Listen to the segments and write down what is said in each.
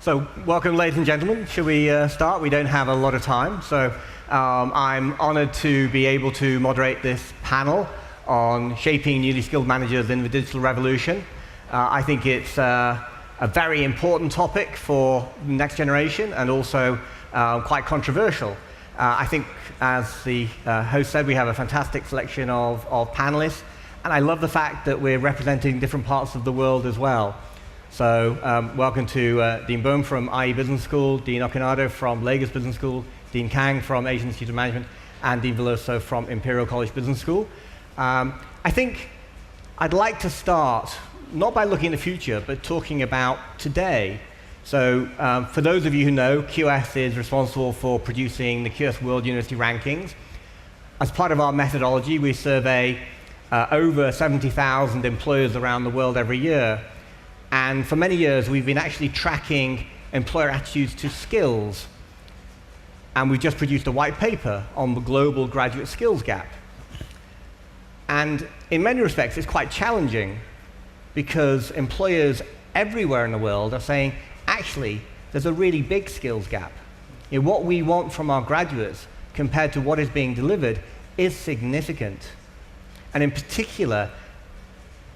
So, welcome, ladies and gentlemen. Shall we start? We don't have a lot of time, so I'm honored to be able to moderate this panel on shaping newly skilled managers in the digital revolution. I think it's a very important topic for the next generation and also quite controversial. I think, as the host said, we have a fantastic selection of panelists, and I love the fact that we're representing different parts of the world as well. So welcome to Dean Boehm from IE Business School, Dean Okonedo from Lagos Business School, Dean Kang from Asian Institute of Management, and Dean Veloso from Imperial College Business School. I think I'd like to start not by looking at the future, but talking about today. So for those of you who know, QS is responsible for producing the QS World University Rankings. As part of our methodology, we survey over 70,000 employers around the world every year. And for many years, we've been actually tracking employer attitudes to skills. And we've just produced a white paper on the global graduate skills gap. And in many respects, it's quite challenging because employers everywhere in the world are saying, actually, there's a really big skills gap. You know, what we want from our graduates compared to what is being delivered is significant. And in particular,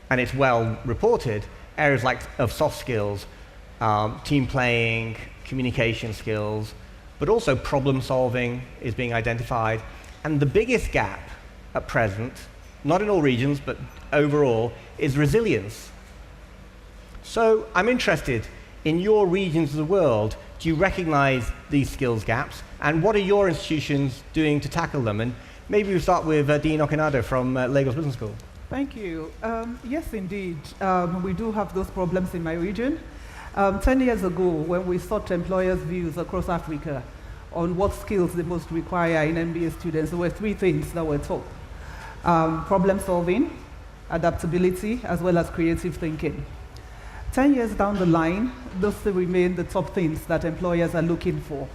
and it's well reported, areas like of soft skills, team playing, communication skills, but also problem solving is being identified. And the biggest gap at present, not in all regions, but overall, is resilience. So I'm interested in your regions of the world. Do you recognize these skills gaps? And what are your institutions doing to tackle them? And maybe we'll start with Dean Okonedo from Lagos Business School. Thank you. Yes, indeed. We do have those problems in my region. 10 years ago, when we sought employers' views across Africa on what skills they most require in MBA students, there were three things that were top. Problem solving, adaptability, as well as creative thinking. 10 years down the line, those still remain the top things that employers are looking for.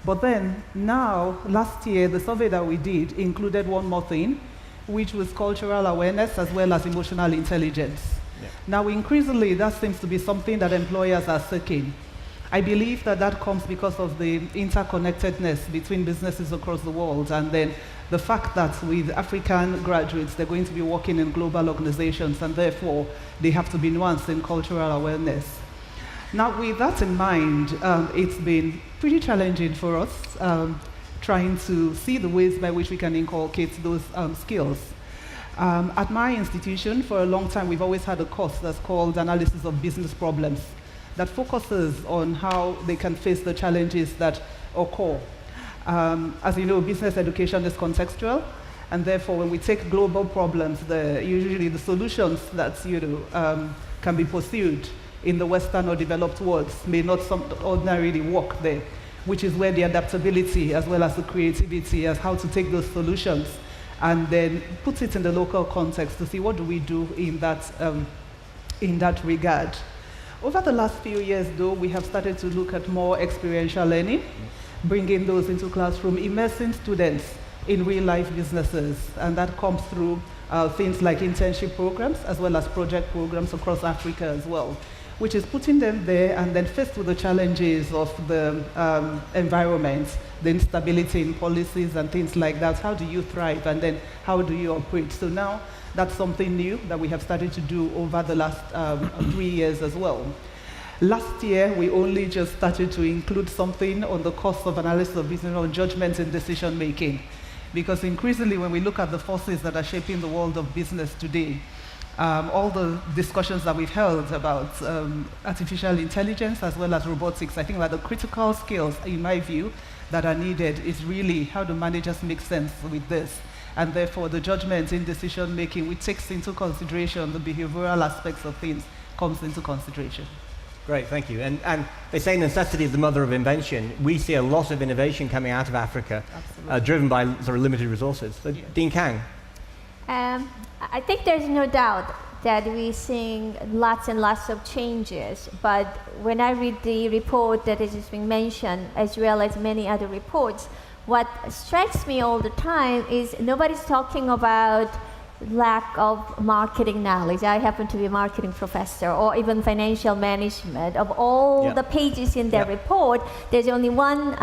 But then, now, last year, the survey that we did included one more thing, which was cultural awareness as well as emotional intelligence. Yeah. Now, increasingly, that seems to be something that employers are seeking. I believe that that comes because of the interconnectedness between businesses across the world, and then the fact that with African graduates, they're going to be working in global organizations, and therefore, they have to be nuanced in cultural awareness. Now, with that in mind, it's been pretty challenging for us, trying to see the ways by which we can inculcate those skills. At my institution, for a long time, we've always had a course that's called Analysis of Business Problems that focuses on how they can face the challenges that occur. As you know, business education is contextual, and therefore, when we take global problems, usually the solutions that can be pursued in the Western or developed worlds may not ordinarily work there, which is where the adaptability as well as the creativity as how to take those solutions and then put it in the local context to see what do we do in that regard. Over the last few years, though, we have started to look at more experiential learning, bringing those into classroom, immersing students in real-life businesses, and that comes through things like internship programs as well as project programs across Africa as well, which is putting them there and then faced with the challenges of the environment, the instability in policies and things like that. How do you thrive, and then how do you operate? So now that's something new that we have started to do over the last 3 years as well. Last year, we only just started to include something on the course of analysis of business on judgment and decision making, because increasingly when we look at the forces that are shaping the world of business today, all the discussions that we've held about artificial intelligence as well as robotics, I think that the critical skills, in my view, that are needed is really how do managers make sense with this. And therefore, the judgment in decision making, which takes into consideration the behavioral aspects of things, comes into consideration. Great, thank you. And they say necessity is the mother of invention. We see a lot of innovation coming out of Africa, driven by sort of limited resources. So, yeah. Dean Kang. I think there's no doubt that we're seeing lots and lots of changes, but when I read the report that is being mentioned, as well as many other reports, what strikes me all the time is nobody's talking about lack of marketing knowledge. I happen to be a marketing professor, or even financial management. Of all the pages in their report, there's only one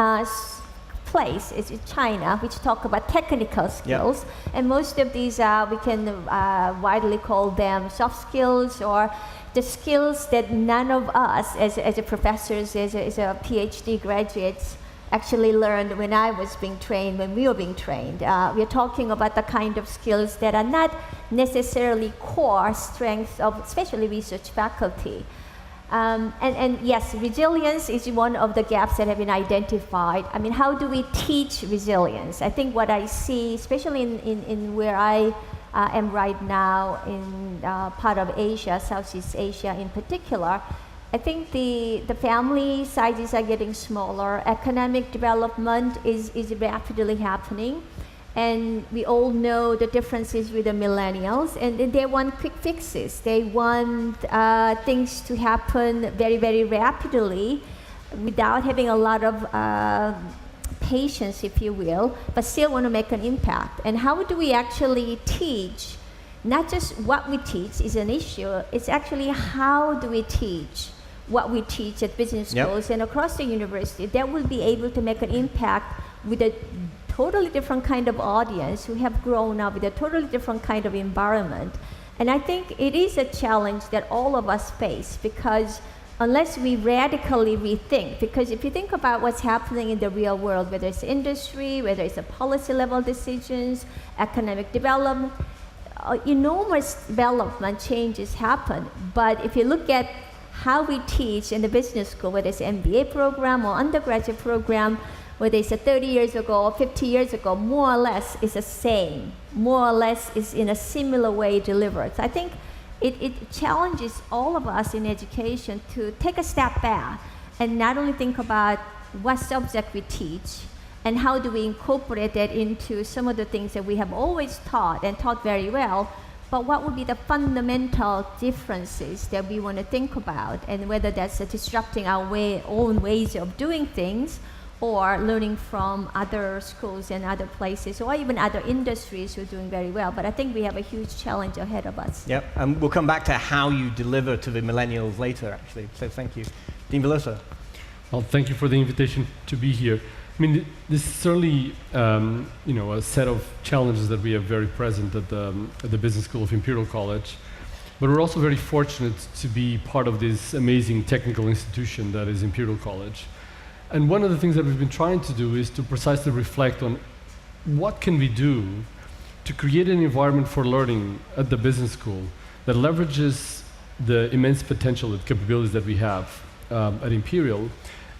place, it's China, which talk about technical skills. And most of these, we can widely call them soft skills, or the skills that none of us as a professors, as a PhD graduates, actually learned when I was being trained, when we were being trained. We're talking about the kind of skills that are not necessarily core strengths of especially research faculty. And yes, resilience is one of the gaps that have been identified. I mean, how do we teach resilience? I think what I see, especially in where I am right now, in part of Asia, Southeast Asia in particular, I think the family sizes are getting smaller. Economic development is rapidly happening. And we all know the differences with the millennials, and they want quick fixes. They want things to happen very, very rapidly without having a lot of patience, if you will, but still want to make an impact. And how do we actually teach? Not just what we teach is an issue, it's actually how do we teach what we teach at business schools and across the university that will be able to make an impact with a totally different kind of audience who have grown up with a totally different kind of environment. And I think it is a challenge that all of us face, because unless we radically rethink, because if you think about what's happening in the real world, whether it's industry, whether it's a policy level decisions, economic development, enormous development changes happen. But if you look at how we teach in the business school, whether it's an MBA program or undergraduate program, whether it's 30 years ago or 50 years ago, more or less is the same. More or less is in a similar way delivered. So I think it challenges all of us in education to take a step back and not only think about what subject we teach and how do we incorporate that into some of the things that we have always taught and taught very well, but what would be the fundamental differences that we want to think about, and whether that's disrupting our own ways of doing things, or learning from other schools and other places, or even other industries who are doing very well. But I think we have a huge challenge ahead of us. Yep, and we'll come back to how you deliver to the millennials later, actually. So thank you. Dean Veloso. Well, thank you for the invitation to be here. I mean, this is certainly, a set of challenges that we have very present at the Business School of Imperial College. But we're also very fortunate to be part of this amazing technical institution that is Imperial College. And one of the things that we've been trying to do is to precisely reflect on what can we do to create an environment for learning at the business school that leverages the immense potential and capabilities that we have at Imperial,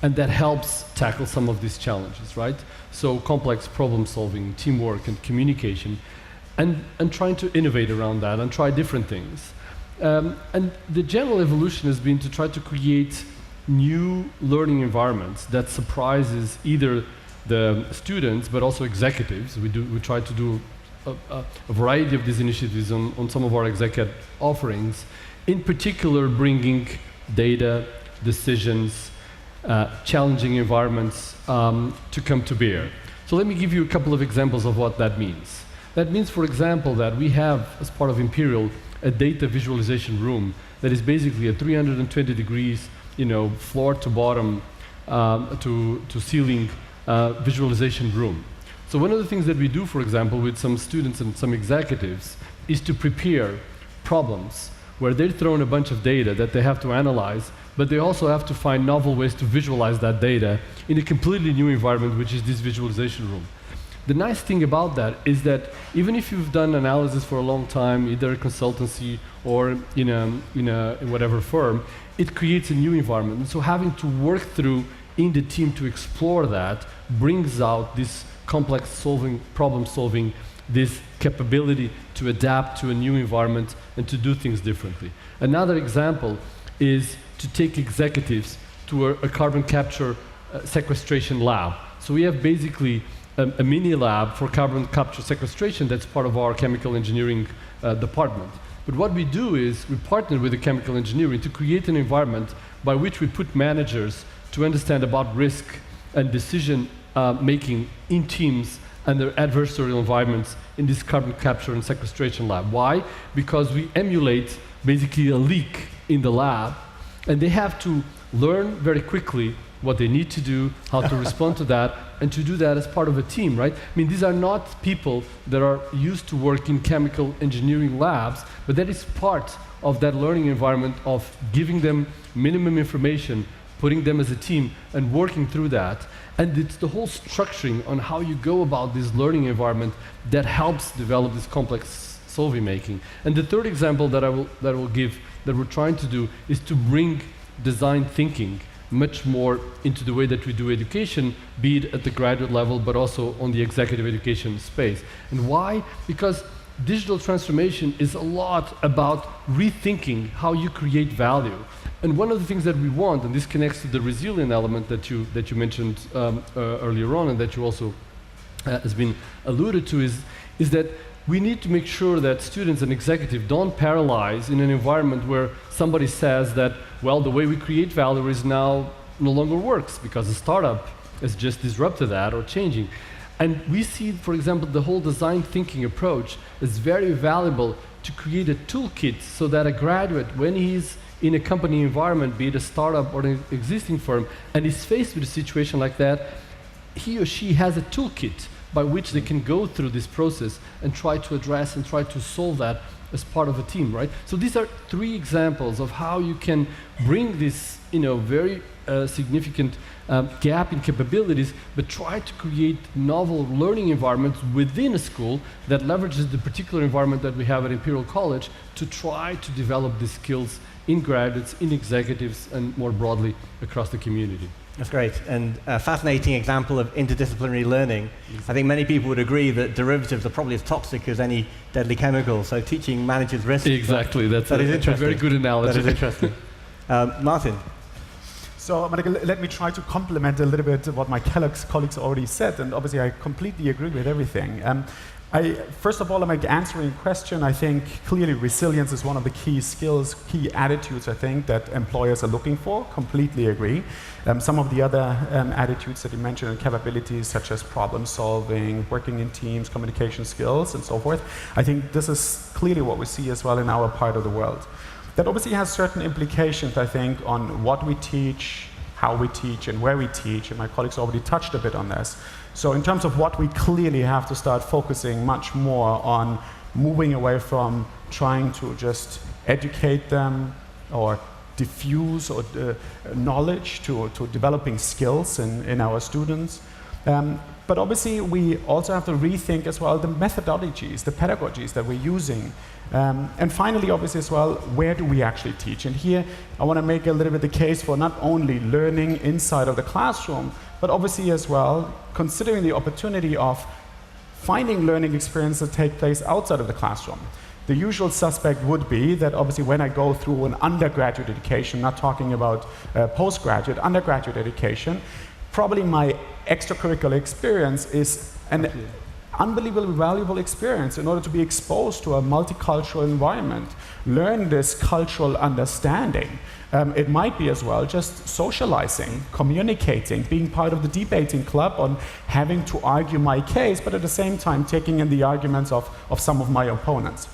and that helps tackle some of these challenges, right? So complex problem solving, teamwork, and communication, and trying to innovate around that and try different things. And the general evolution has been to try to create new learning environments that surprises either the students but also executives. We try to do a variety of these initiatives on some of our executive offerings, in particular bringing data, decisions, challenging environments to come to bear. So let me give you a couple of examples of what that means. That means, for example, that we have, as part of Imperial, a data visualization room that is basically a 320 degrees, floor to bottom to ceiling visualization room. So one of the things that we do, for example, with some students and some executives is to prepare problems where they're thrown a bunch of data that they have to analyze, but they also have to find novel ways to visualize that data in a completely new environment, which is this visualization room. The nice thing about that is that even if you've done analysis for a long time, either a consultancy or in a whatever firm, it creates a new environment. And so having to work through in the team to explore that brings out this complex problem solving, this capability to adapt to a new environment and to do things differently. Another example is to take executives to a carbon capture sequestration lab. So we have basically a mini lab for carbon capture sequestration that's part of our chemical engineering department. But what we do is we partner with the chemical engineering to create an environment by which we put managers to understand about risk and decision making in teams and their adversarial environments in this carbon capture and sequestration lab. Why? Because we emulate basically a leak in the lab, and they have to learn very quickly what they need to do, how to respond to that, and to do that as part of a team, right? I mean, these are not people that are used to work in chemical engineering labs, but that is part of that learning environment of giving them minimum information, putting them as a team, and working through that. And it's the whole structuring on how you go about this learning environment that helps develop this complex solving making. And the third example that I will give, that we're trying to do, is to bring design thinking much more into the way that we do education, be it at the graduate level, but also on the executive education space. And why? Because digital transformation is a lot about rethinking how you create value. And one of the things that we want, and this connects to the resilient element that you mentioned earlier on, and that you also has been alluded to, is that we need to make sure that students and executives don't paralyze in an environment where somebody says that, well, the way we create value is now no longer works because the startup has just disrupted that or changing. And we see, for example, the whole design thinking approach is very valuable to create a toolkit so that a graduate, when he's in a company environment, be it a startup or an existing firm, and is faced with a situation like that, he or she has a toolkit by which they can go through this process and try to address and try to solve that as part of a team, right? So these are three examples of how you can bring this, very significant gap in capabilities, but try to create novel learning environments within a school that leverages the particular environment that we have at Imperial College to try to develop these skills in graduates, in executives, and more broadly across the community. That's great, and a fascinating example of interdisciplinary learning. I think many people would agree that derivatives are probably as toxic as any deadly chemical, so teaching managers risk. Exactly, that's a very good analogy. That is interesting. Martin? So let me try to complement a little bit what my colleagues already said, and obviously I completely agree with everything. First of all, I'm answering a question. I think clearly resilience is one of the key skills, key attitudes, I think, that employers are looking for. Completely agree. Some of the other attitudes that you mentioned and capabilities, such as problem solving, working in teams, communication skills, and so forth, I think this is clearly what we see as well in our part of the world. That obviously has certain implications, I think, on what we teach, how we teach, and where we teach, and my colleagues already touched a bit on this. So in terms of what we clearly have to start focusing much more on moving away from trying to just educate them or diffuse or knowledge to developing skills in our students. But obviously we also have to rethink as well the methodologies, the pedagogies that we're using. And finally, obviously as well, where do we actually teach? And here I want to make a little bit the case for not only learning inside of the classroom, but obviously as well, considering the opportunity of finding learning experiences that take place outside of the classroom. The usual suspect would be that obviously when I go through an undergraduate education, not talking about postgraduate, undergraduate education, probably my extracurricular experience is an unbelievably valuable experience in order to be exposed to a multicultural environment, learn this cultural understanding. It might be as well just socializing, communicating, being part of the debating club on having to argue my case, but at the same time taking in the arguments of some of my opponents.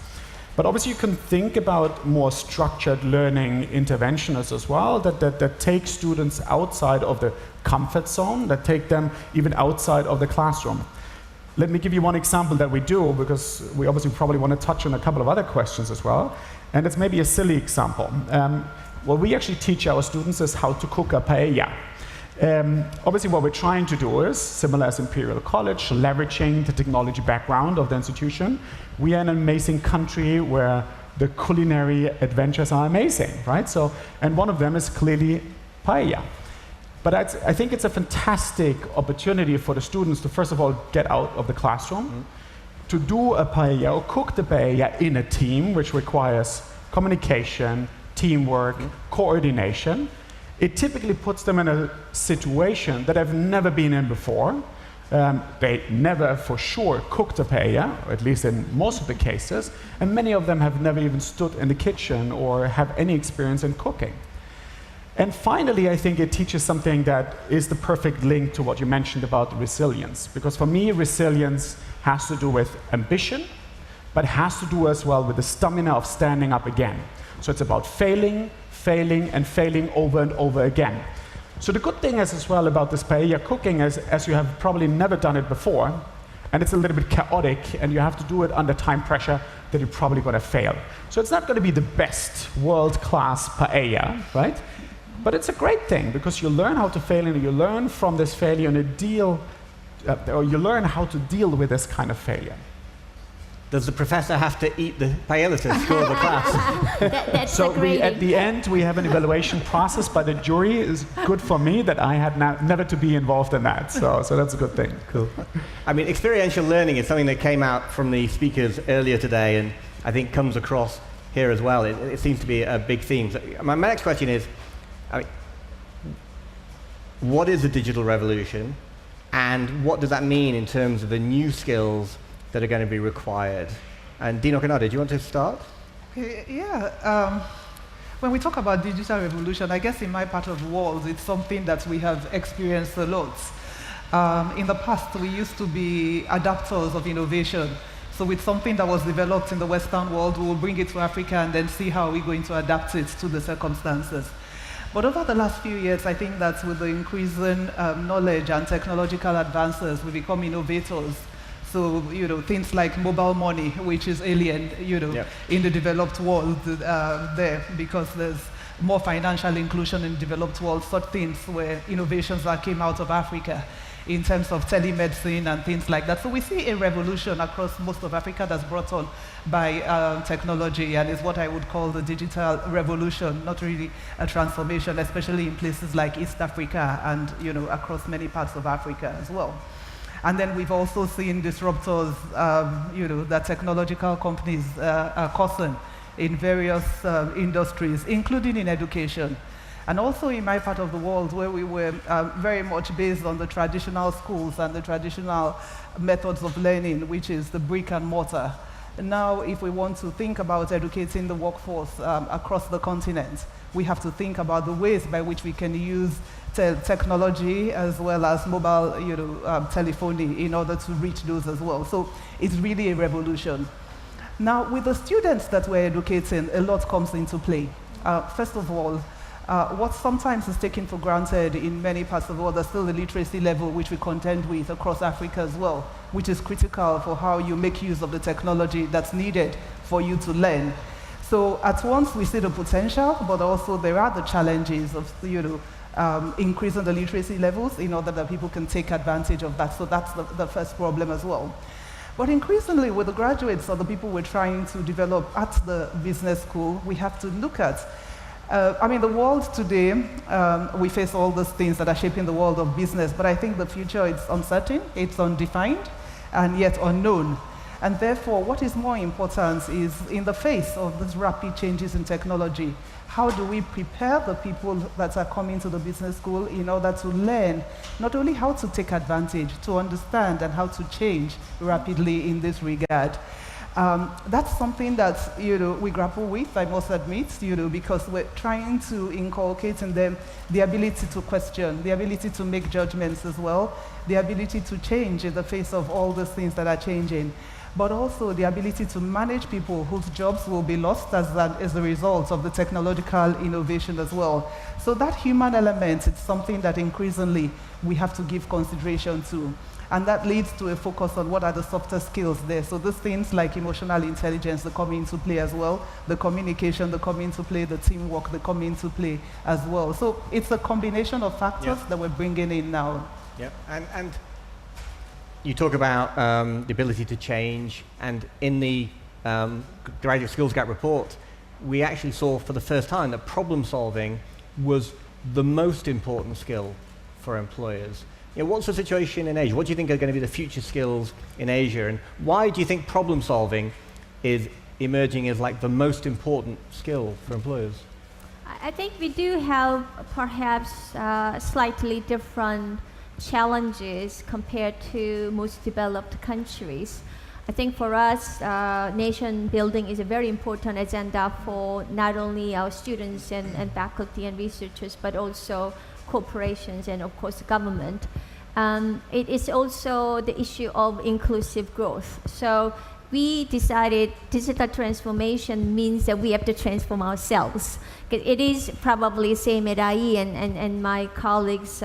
But obviously you can think about more structured learning interventions as well that take students outside of the comfort zone, that take them even outside of the classroom. Let me give you one example that we do, because we obviously probably want to touch on a couple of other questions as well, and it's maybe a silly example. What we actually teach our students is how to cook a paella. Obviously what we're trying to do is, similar as Imperial College, leveraging the technology background of the institution. We are in an amazing country where the culinary adventures are amazing, right? So, and one of them is clearly paella. But I think it's a fantastic opportunity for the students to first of all get out of the classroom, to do a paella or cook the paella in a team, which requires communication, teamwork, coordination. It typically puts them in a situation that they've never been in before. They never for sure cooked a paella, or at least in most of the cases, and many of them have never even stood in the kitchen or have any experience in cooking. And finally, I think it teaches something that is the perfect link to what you mentioned about resilience. Because for me, resilience has to do with ambition, but has to do as well with the stamina of standing up again. So it's about failing, and failing over and over again. So the good thing is as well about this paella cooking is, as you have probably never done it before, and it's a little bit chaotic, and you have to do it under time pressure, that you're probably going to fail. So it's not going to be the best world-class paella, right? But it's a great thing, because you learn how to fail, and you learn from this failure and or you learn how to deal with this kind of failure. Does the professor have to eat the paella to score the class? That's So a great at the end, we have an evaluation process by the jury. Is good for me that I had never to be involved in that. So that's a good thing. Cool. I mean, experiential learning is something that came out from the speakers earlier today, and I think comes across here as well. It seems to be a big theme. So my next question is, what is the digital revolution, and what does that mean in terms of the new skills that are going to be required? And Dean Okonedo, do you want to start? Yeah. When we talk about digital revolution, I guess in my part of the world, it's something that we have experienced a lot. In the past, we used to be adapters of innovation. So with something that was developed in the Western world, we will bring it to Africa and then see how we're going to adapt it to the circumstances. But over the last few years, I think that with the increasing knowledge and technological advances, we become innovators. So, things like mobile money, which is alien, in the developed world there, because there's more financial inclusion in the developed world, such things where innovations that came out of Africa in terms of telemedicine and things like that. So we see a revolution across most of Africa that's brought on by technology, and is what I would call the digital revolution, not really a transformation, especially in places like East Africa and across many parts of Africa as well. And then we've also seen disruptors, that technological companies are causing in various industries, including in education. And also in my part of the world, where we were very much based on the traditional schools and the traditional methods of learning, which is the brick and mortar. Now, if we want to think about educating the workforce across the continent, we have to think about the ways by which we can use technology as well as mobile telephony in order to reach those as well. So it's really a revolution. Now, with the students that we're educating, a lot comes into play. First of all, what sometimes is taken for granted in many parts of the world, there's still the literacy level which we contend with across Africa as well, which is critical for how you make use of the technology that's needed for you to learn. So at once we see the potential, but also there are the challenges of increasing the literacy levels in order that people can take advantage of that. So that's the first problem as well. But increasingly, with the graduates or the people we're trying to develop at the business school, we have to look at the world today, we face all those things that are shaping the world of business, but I think the future is uncertain, it's undefined, and yet unknown. And therefore, what is more important is, in the face of these rapid changes in technology, how do we prepare the people that are coming to the business school in order to learn not only how to take advantage, to understand, and how to change rapidly in this regard? That's something that we grapple with, I must admit, because we're trying to inculcate in them the ability to question, the ability to make judgments as well, the ability to change in the face of all those things that are changing, but also the ability to manage people whose jobs will be lost as a result of the technological innovation as well. So that human element is something that increasingly we have to give consideration to. And that leads to a focus on what are the softer skills there. So these things like emotional intelligence, they come into play as well. The communication, they come into play. The teamwork, they come into play as well. So it's a combination of factors that we're bringing in now. Yeah, and you talk about the ability to change, and in the Graduate Skills Gap report, we actually saw for the first time that problem solving was the most important skill for employers. What's the situation in Asia? What do you think are going to be the future skills in Asia? And why do you think problem solving is emerging as like the most important skill for employers? I think we do have perhaps slightly different challenges compared to most developed countries. I think for us, nation building is a very important agenda for not only our students and faculty and researchers, but also corporations and of course government. It is also the issue of inclusive growth. So we decided digital transformation means that we have to transform ourselves. It is probably same at IE and my colleagues'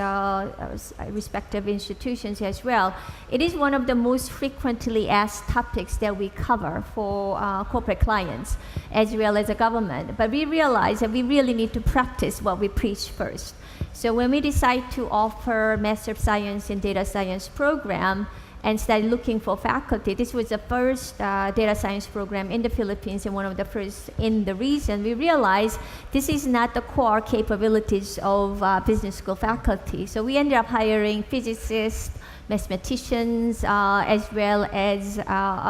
respective institutions as well. It is one of the most frequently asked topics that we cover for corporate clients as well as the government. But we realize that we really need to practice what we preach first. So when we decide to offer Master of Science and Data Science program, and started looking for faculty. This was the first data science program in the Philippines and one of the first in the region. We realized this is not the core capabilities of business school faculty. So we ended up hiring physicists, mathematicians, as well as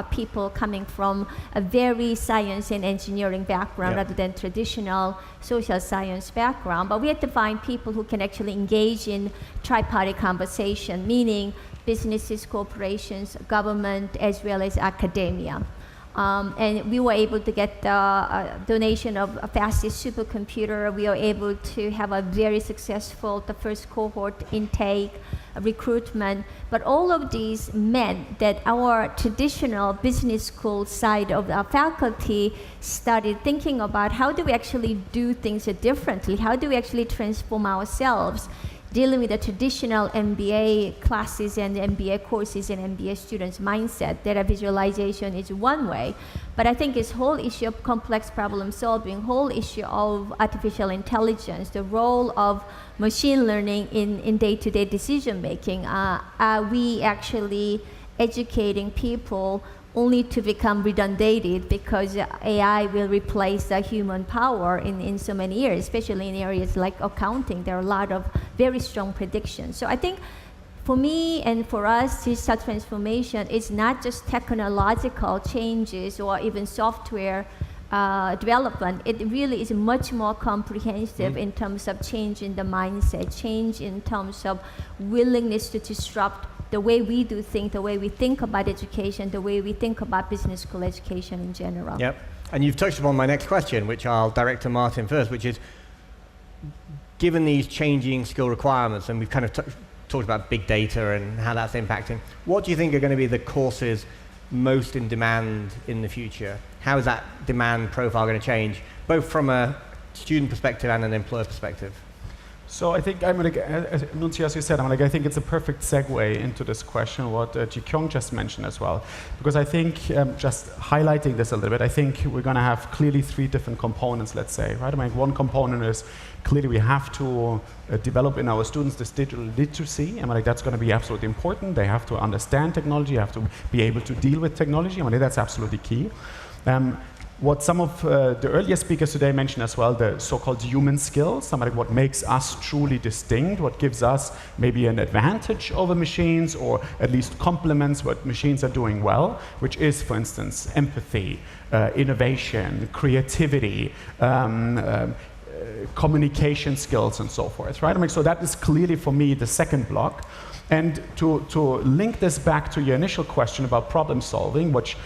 people coming from a very science and engineering background rather than traditional social science background. But we had to find people who can actually engage in tri-party conversation, meaning businesses, corporations, government, as well as academia. And we were able to get the donation of a fastest supercomputer. We were able to have a very successful, the first cohort intake, recruitment. But all of these meant that our traditional business school side of our faculty started thinking about how do we actually do things differently? How do we actually transform ourselves? Dealing with the traditional MBA classes and MBA courses and MBA students' mindset. Data visualization is one way, but I think this whole issue of complex problem solving, whole issue of artificial intelligence, the role of machine learning in day-to-day decision making, are we actually educating people only to become redundant because AI will replace the human power in so many areas, especially in areas like accounting. There are a lot of very strong predictions. So I think for me and for us, digital transformation is not just technological changes or even software development. It really is much more comprehensive in terms of change in the mindset, change in terms of willingness to disrupt the way we do things, the way we think about education, the way we think about business school education in general. Yep. And you've touched upon my next question, which I'll direct to Martin first, which is, given these changing skill requirements, and we've kind of talked about big data and how that's impacting, what do you think are going to be the courses most in demand in the future? How is that demand profile going to change, both from a student perspective and an employer perspective? So I think Nunzio, as you said, I think it's a perfect segue into this question, what Jikyeong just mentioned as well. Because I think, just highlighting this a little bit, I think we're going to have clearly three different components, let's say, right? One component is clearly we have to develop in our students this digital literacy. That's going to be absolutely important. They have to understand technology, have to be able to deal with technology. That's absolutely key. What some of the earlier speakers today mentioned as well, the so-called human skills, what makes us truly distinct, what gives us maybe an advantage over machines, or at least complements what machines are doing well, which is, for instance, empathy, innovation, creativity, communication skills, and so forth, right? So that is clearly, for me, the second block. And to link this back to your initial question about problem solving, which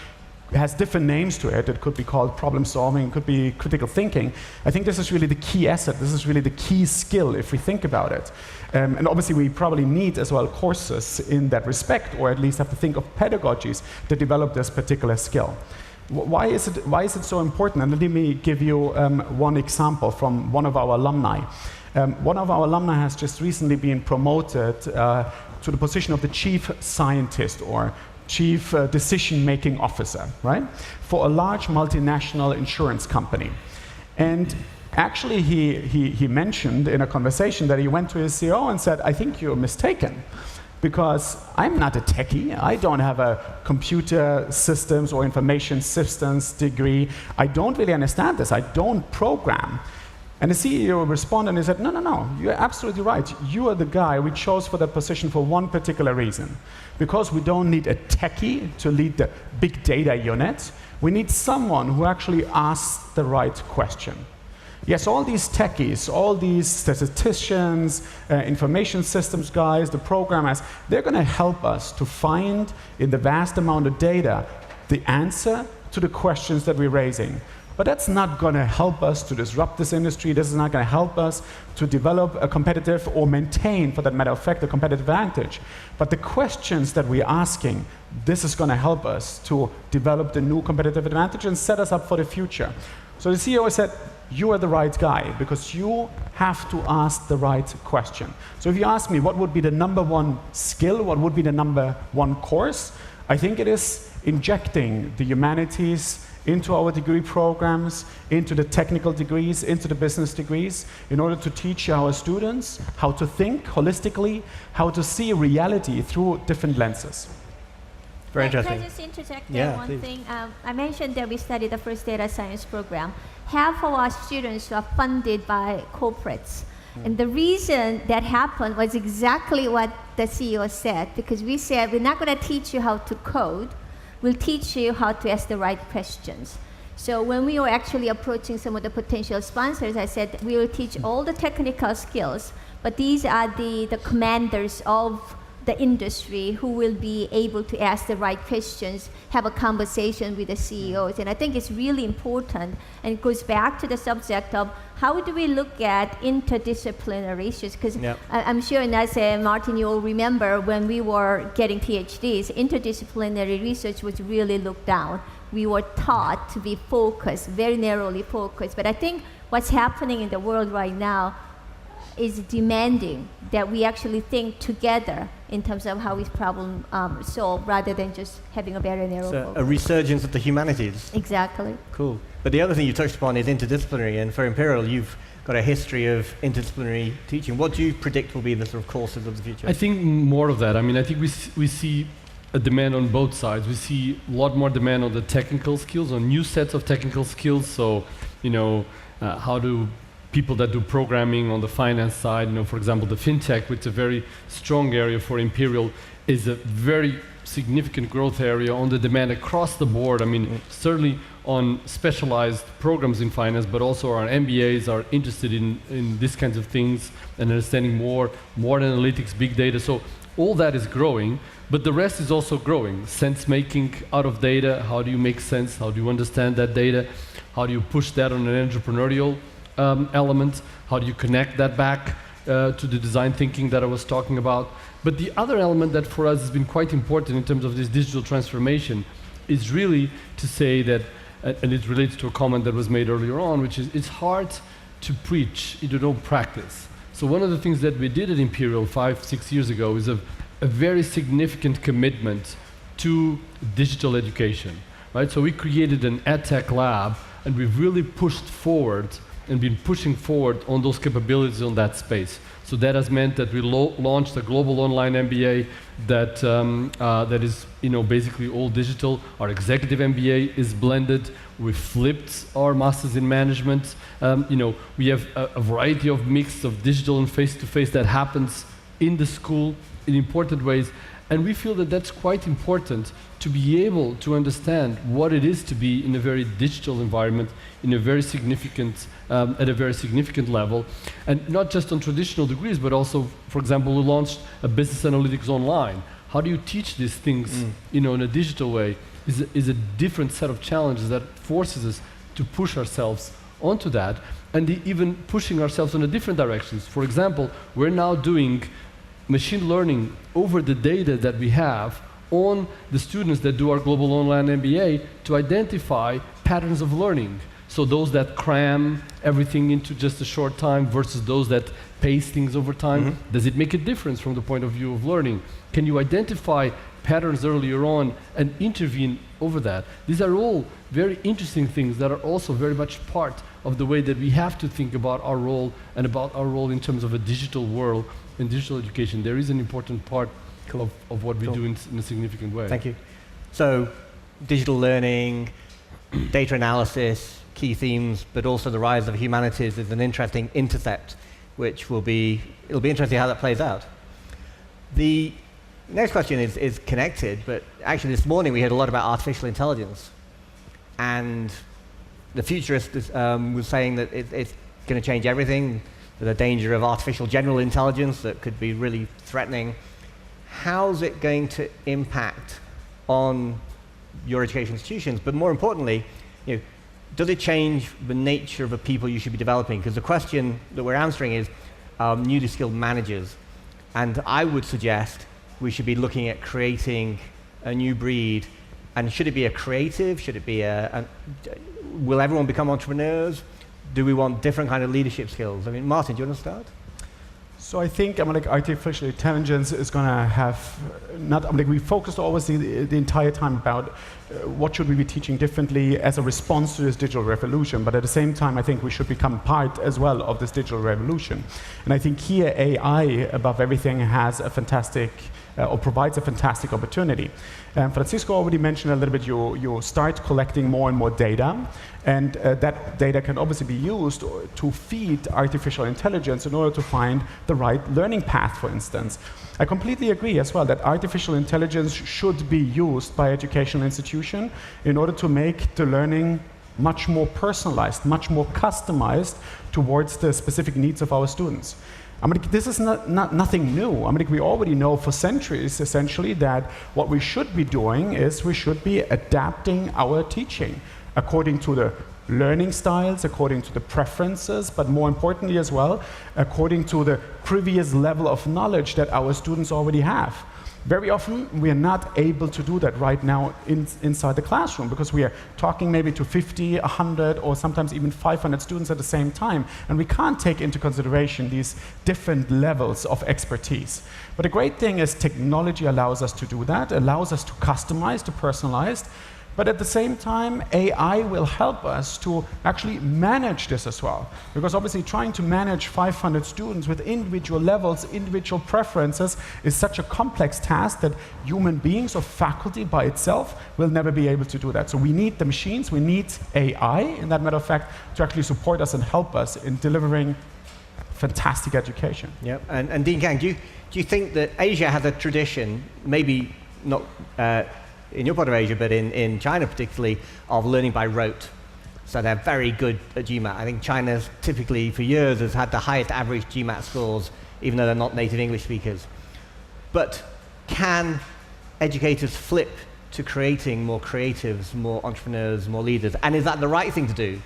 has different names to it. It could be called problem solving, it could be critical thinking. I think this is really the key asset. This is really the key skill if we think about it. And obviously we probably need as well courses in that respect, or at least have to think of pedagogies to develop this particular skill. Why is it so important? And let me give you one example from one of our alumni. One of our alumni has just recently been promoted to the position of the chief scientist, or chief decision-making officer, right, for a large multinational insurance company. And actually he mentioned in a conversation that he went to his CEO and said, I think you're mistaken, because I'm not a techie. I don't have a computer systems or information systems degree. I don't really understand this. I don't program. And the CEO responded and he said, no, you're absolutely right. You are the guy we chose for that position for one particular reason. Because we don't need a techie to lead the big data unit, we need someone who actually asks the right question. Yes, all these techies, all these statisticians, information systems guys, the programmers, they're going to help us to find in the vast amount of data the answer to the questions that we're raising. But that's not going to help us to disrupt this industry. This is not going to help us to develop a competitive or maintain, for that matter of fact, a competitive advantage. But the questions that we're asking, this is going to help us to develop the new competitive advantage and set us up for the future. So the CEO said, you are the right guy because you have to ask the right question. So if you ask me what would be the number one skill, what would be the number one course, I think it is injecting the humanities into our degree programs, into the technical degrees, into the business degrees, in order to teach our students how to think holistically, how to see reality through different lenses. Very interesting. Can I just interject there one thing? I mentioned that we studied the first data science program. Half of our students are funded by corporates. And the reason that happened was exactly what the CEO said, because we said, we're not going to teach you how to code, we'll teach you how to ask the right questions. So when we were actually approaching some of the potential sponsors, I said, we will teach all the technical skills, but these are the commanders of the industry who will be able to ask the right questions, have a conversation with the CEOs. And I think it's really important, and it goes back to the subject of how do we look at interdisciplinary issues? Because I'm sure Enase and Martin, you all remember when we were getting PhDs, interdisciplinary research was really looked down. We were taught to be focused, very narrowly focused. But I think what's happening in the world right now is demanding that we actually think together in terms of how we problem solve, rather than just having a very narrow focus. A resurgence of the humanities. Exactly. Cool. But the other thing you touched upon is interdisciplinary, and for Imperial, you've got a history of interdisciplinary teaching. What do you predict will be the sort of courses of the future? I think more of that. I mean, I think we see a demand on both sides. We see a lot more demand on the technical skills, on new sets of technical skills. So, how do people that do programming on the finance side, for example, the fintech, which is a very strong area for Imperial, is a very significant growth area on the demand across the board. I mean, certainly on specialized programs in finance, but also our MBAs are interested in these kinds of things and understanding more analytics, big data. So all that is growing, but the rest is also growing. Sense making out of data. How do you make sense? How do you understand that data? How do you push that on an entrepreneurial element? How do you connect that back to the design thinking that I was talking about? But the other element that for us has been quite important in terms of this digital transformation is really to say that, and it relates to a comment that was made earlier on, which is it's hard to preach if you don't practice. So one of the things that we did at Imperial 5-6 years ago is a very significant commitment to digital education, right? So we created an EdTech lab, and we've really pushed forward and been pushing forward on those capabilities on that space. So that has meant that we launched a global online MBA that is basically all digital. Our executive MBA is blended. We flipped our masters in management. We have a variety of mix of digital and face-to-face that happens in the school in important ways. And we feel that that's quite important to be able to understand what it is to be in a very digital environment, in a very significant, at a very significant level. And not just on traditional degrees, but also, for example, we launched a business analytics online. How do you teach these things in a digital way is a different set of challenges that forces us to push ourselves onto that, and even pushing ourselves in a different directions. For example, we're now doing machine learning over the data that we have on the students that do our global online MBA to identify patterns of learning. So those that cram everything into just a short time versus those that pace things over time, does it make a difference from the point of view of learning? Can you identify patterns earlier on and intervene over that? These are all very interesting things that are also very much part of the way that we have to think about our role and about our role in terms of a digital world and digital education. There is an important part of what we do in a significant way. Thank you. So, digital learning, data analysis, key themes, but also the rise of humanities is an interesting intercept, which it'll be interesting how that plays out. The next question is connected, but actually this morning we heard a lot about artificial intelligence, and the futurist was saying that it's going to change everything. The danger of artificial general intelligence that could be really threatening. How's it going to impact on your education institutions, but more importantly, does it change the nature of the people you should be developing? Because the question that we're answering is newly skilled managers. And I would suggest we should be looking at creating a new breed. And should it be a creative? Should it be will everyone become entrepreneurs? Do we want different kind of leadership skills? I mean, Martin, do you want to start? So I think artificial intelligence is going to have we focused always the entire time about what should we be teaching differently as a response to this digital revolution, but at the same time I think we should become part as well of this digital revolution. And I think here AI above everything has a fantastic or provides a fantastic opportunity. Francisco already mentioned a little bit, you start collecting more and more data, and that data can obviously be used to feed artificial intelligence in order to find the right learning path, for instance. I completely agree as well that artificial intelligence should be used by educational institutions in order to make the learning much more personalized, much more customized towards the specific needs of our students. This is nothing new. We already know for centuries, essentially, that what we should be doing is we should be adapting our teaching according to the learning styles, according to the preferences, but more importantly as well, according to the previous level of knowledge that our students already have. Very often, we are not able to do that right now inside the classroom because we are talking maybe to 50, 100, or sometimes even 500 students at the same time, and we can't take into consideration these different levels of expertise. But the great thing is technology allows us to do that, allows us to customize, to personalize, but at the same time, AI will help us to actually manage this as well. Because obviously trying to manage 500 students with individual levels, individual preferences is such a complex task that human beings or faculty by itself will never be able to do that. So we need the machines, we need AI, in that matter of fact, to actually support us and help us in delivering fantastic education. Yep. And Dean Kang, do you think that Asia has a tradition, maybe not in your part of Asia, but in China particularly, of learning by rote? So they're very good at GMAT. I think China's typically, for years, has had the highest average GMAT scores, even though they're not native English speakers. But can educators flip to creating more creatives, more entrepreneurs, more leaders? And is that the right thing to do?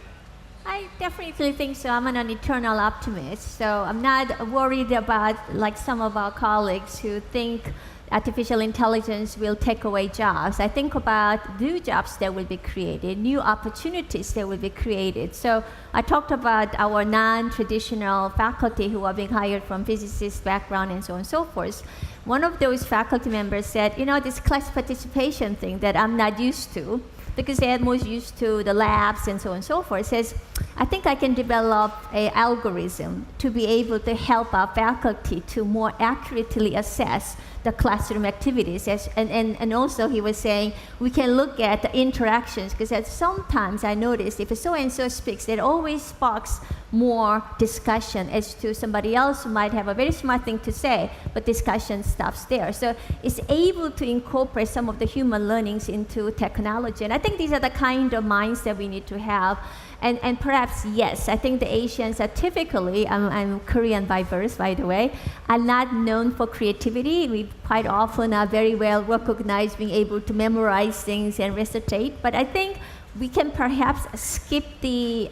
I definitely think so. I'm an eternal optimist, so I'm not worried about like some of our colleagues who think artificial intelligence will take away jobs. I think about new jobs that will be created, new opportunities that will be created. So I talked about our non-traditional faculty who are being hired from physicist background and so on and so forth. One of those faculty members said, this class participation thing that I'm not used to, because they are most used to the labs and so on and so forth, says, I think I can develop an algorithm to be able to help our faculty to more accurately assess the classroom activities. And also he was saying, we can look at the interactions, because sometimes I notice if so-and-so speaks, it always sparks more discussion as to somebody else who might have a very smart thing to say, but discussion stops there. So it's able to incorporate some of the human learnings into technology. And I think these are the kind of minds that we need to have. And perhaps, yes, I think the Asians are typically, I'm Korean by birth, by the way, are not known for creativity. We quite often are very well recognized being able to memorize things and recitate. But I think we can perhaps skip the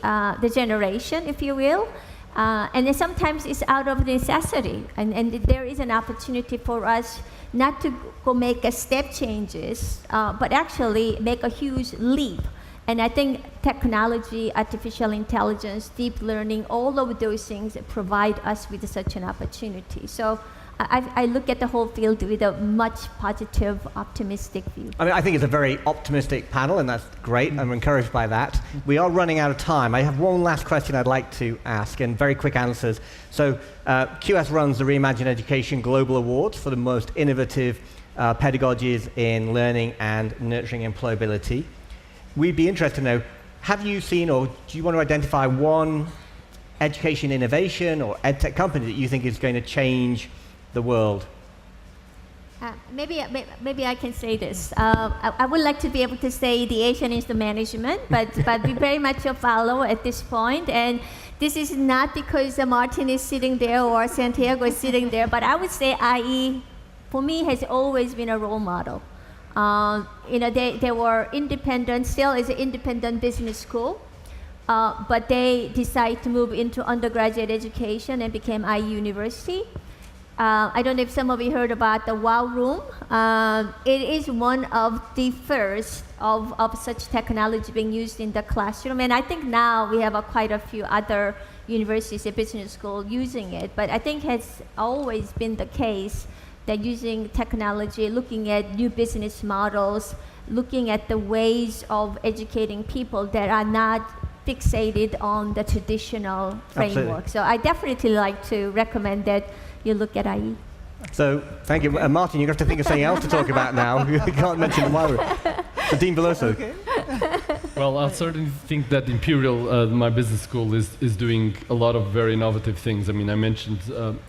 generation, if you will. And then sometimes it's out of necessity. And there is an opportunity for us not to go make a step changes, but actually make a huge leap. And I think technology, artificial intelligence, deep learning, all of those things provide us with such an opportunity. So I look at the whole field with a much positive, optimistic view. I think it's a very optimistic panel, and that's great. I'm encouraged by that. We are running out of time. I have one last question I'd like to ask, and very quick answers. So QS runs the Reimagine Education Global Awards for the most innovative pedagogies in learning and nurturing employability. We'd be interested to know, have you seen, or do you want to identify one education innovation or edtech company that you think is going to change the world? Maybe I can say this. I would like to be able to say the Asian Institute Management, but we very much a follow at this point. And this is not because Martin is sitting there or Santiago is sitting there, but I would say IE, for me, has always been a role model. They were independent, still is an independent business school, but they decided to move into undergraduate education and became IE University. I don't know if some of you heard about the WOW Room. It is one of the first of such technology being used in the classroom, and I think now we have quite a few other universities and business schools using it, but I think it's always been the case that using technology, looking at new business models, looking at the ways of educating people that are not fixated on the traditional framework. Absolutely. So I definitely like to recommend that you look at IE. So, thank you. Martin, you're going to have to think of something else to talk about now. You can't mention the Modera. So, Dean Veloso. Okay. Well, I certainly think that Imperial, my business school, is doing a lot of very innovative things. I mean, I mentioned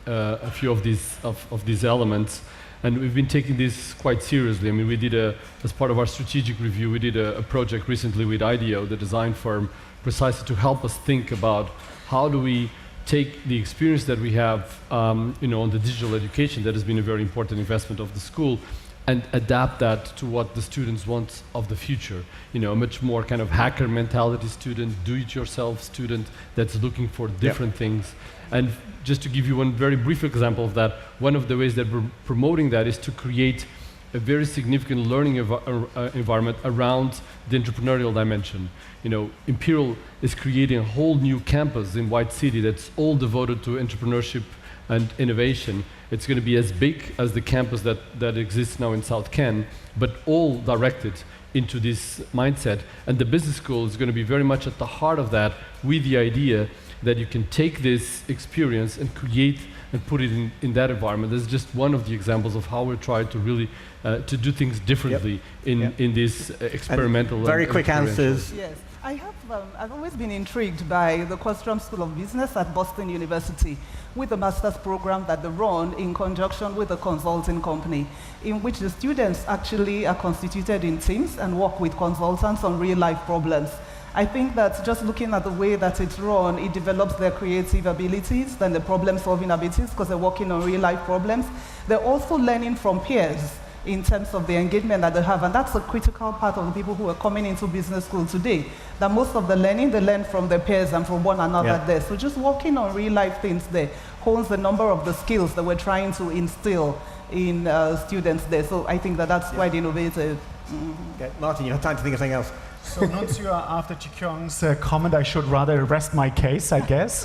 a few of these elements, and we've been taking this quite seriously. I mean, we did as part of our strategic review, we did a project recently with IDEO, the design firm, precisely to help us think about how do we take the experience that we have, on the digital education that has been a very important investment of the school, and adapt that to what the students want of the future. A much more kind of hacker mentality student, do-it-yourself student that's looking for different things. And just to give you one very brief example of that, one of the ways that we're promoting that is to create a very significant learning environment around the entrepreneurial dimension. Imperial is creating a whole new campus in White City that's all devoted to entrepreneurship and innovation. It's going to be as big as the campus that exists now in South Ken, but all directed into this mindset. And the business school is going to be very much at the heart of that, with the idea that you can take this experience and create and put it in that environment. This is just one of the examples of how we're trying to really to do things differently in this experimental. And very quick answers. Yes, I've always been intrigued by the Questrom School of Business at Boston University with the master's program that they run in conjunction with a consulting company, in which the students actually are constituted in teams and work with consultants on real-life problems. I think that just looking at the way that it's run, it develops their creative abilities and the problem-solving abilities because they're working on real-life problems. They're also learning from peers in terms of the engagement that they have, and that's a critical part of the people who are coming into business school today, that most of the learning, they learn from their peers and from one another there. So just working on real-life things there hones the number of the skills that we're trying to instill in students there. So I think that that's quite innovative. Okay. Martin, you have time to think of something else. So, Nunzio, after Jikyeong's comment, I should rather rest my case, I guess.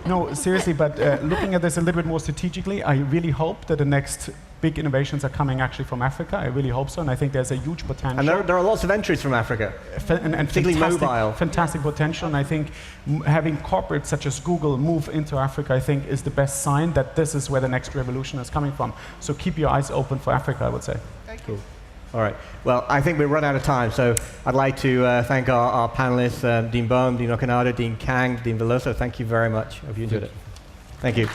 No, seriously, but looking at this a little bit more strategically, I really hope that the next big innovations are coming actually from Africa. I really hope so, and I think there's a huge potential. And there are lots of entries from Africa, and particularly mobile. Fantastic potential, and I think having corporates such as Google move into Africa, I think, is the best sign that this is where the next revolution is coming from. So keep your eyes open for Africa, I would say. Thank you. All right. Well, I think we've run out of time, so I'd like to thank our panelists, Dean Boehm, Dean Okonedo, Dean Kang, Dean Veloso. Thank you very much. Hope you enjoyed it. Thank you.